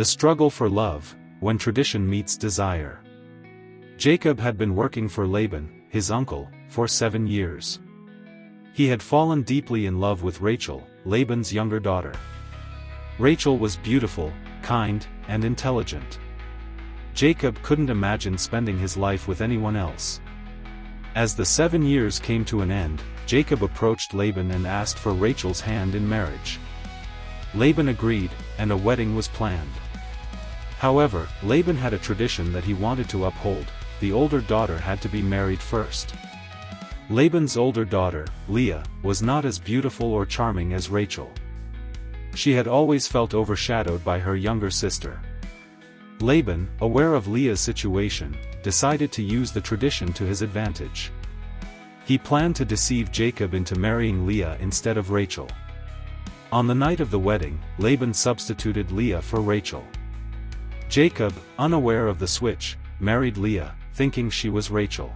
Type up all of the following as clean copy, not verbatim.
The struggle for love, when tradition meets desire. Jacob had been working for Laban, his uncle, for 7 years. He had fallen deeply in love with Rachel, Laban's younger daughter. Rachel was beautiful, kind, and intelligent. Jacob couldn't imagine spending his life with anyone else. As the 7 years came to an end, Jacob approached Laban and asked for Rachel's hand in marriage. Laban agreed, and a wedding was planned. However, Laban had a tradition that he wanted to uphold: the older daughter had to be married first. Laban's older daughter, Leah, was not as beautiful or charming as Rachel. She had always felt overshadowed by her younger sister. Laban, aware of Leah's situation, decided to use the tradition to his advantage. He planned to deceive Jacob into marrying Leah instead of Rachel. On the night of the wedding, Laban substituted Leah for Rachel. Jacob, unaware of the switch, married Leah, thinking she was Rachel.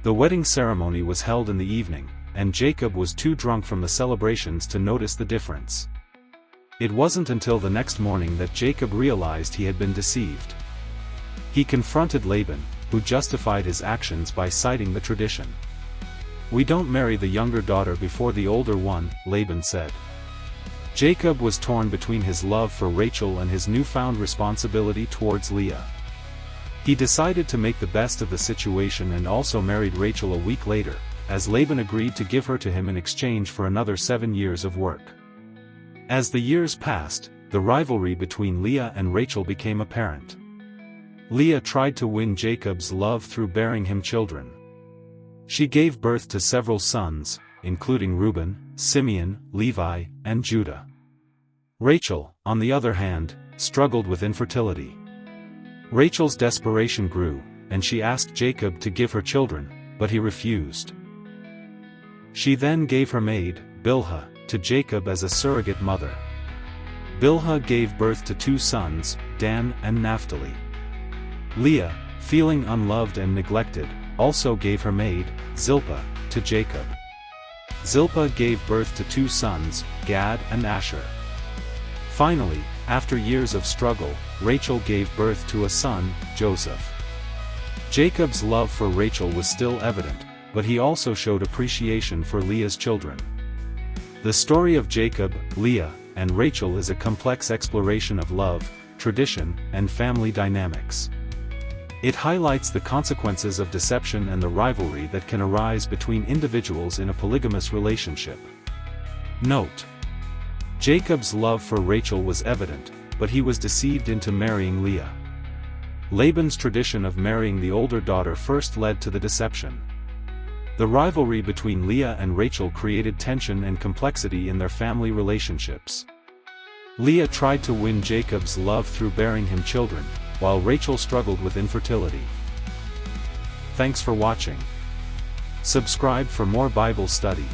The wedding ceremony was held in the evening, and Jacob was too drunk from the celebrations to notice the difference. It wasn't until the next morning that Jacob realized he had been deceived. He confronted Laban, who justified his actions by citing the tradition. "We don't marry the younger daughter before the older one," Laban said. Jacob was torn between his love for Rachel and his newfound responsibility towards Leah. He decided to make the best of the situation and also married Rachel a week later, as Laban agreed to give her to him in exchange for another 7 years of work. As the years passed, the rivalry between Leah and Rachel became apparent. Leah tried to win Jacob's love through bearing him children. She gave birth to several sons, including Reuben, Simeon, Levi, and Judah. Rachel, on the other hand, struggled with infertility. Rachel's desperation grew, and she asked Jacob to give her children, but he refused. She then gave her maid, Bilhah, to Jacob as a surrogate mother. Bilhah gave birth to 2 sons, Dan and Naphtali. Leah, feeling unloved and neglected, also gave her maid, Zilpah, to Jacob. Zilpah gave birth to 2 sons, Gad and Asher. Finally, after years of struggle, Rachel gave birth to a son, Joseph. Jacob's love for Rachel was still evident, but he also showed appreciation for Leah's children. The story of Jacob, Leah, and Rachel is a complex exploration of love, tradition, and family dynamics. It highlights the consequences of deception and the rivalry that can arise between individuals in a polygamous relationship. Note: Jacob's love for Rachel was evident, but he was deceived into marrying Leah. Laban's tradition of marrying the older daughter first led to the deception. The rivalry between Leah and Rachel created tension and complexity in their family relationships. Leah tried to win Jacob's love through bearing him children, while Rachel struggled with infertility. Thanks for watching. Subscribe for more Bible study.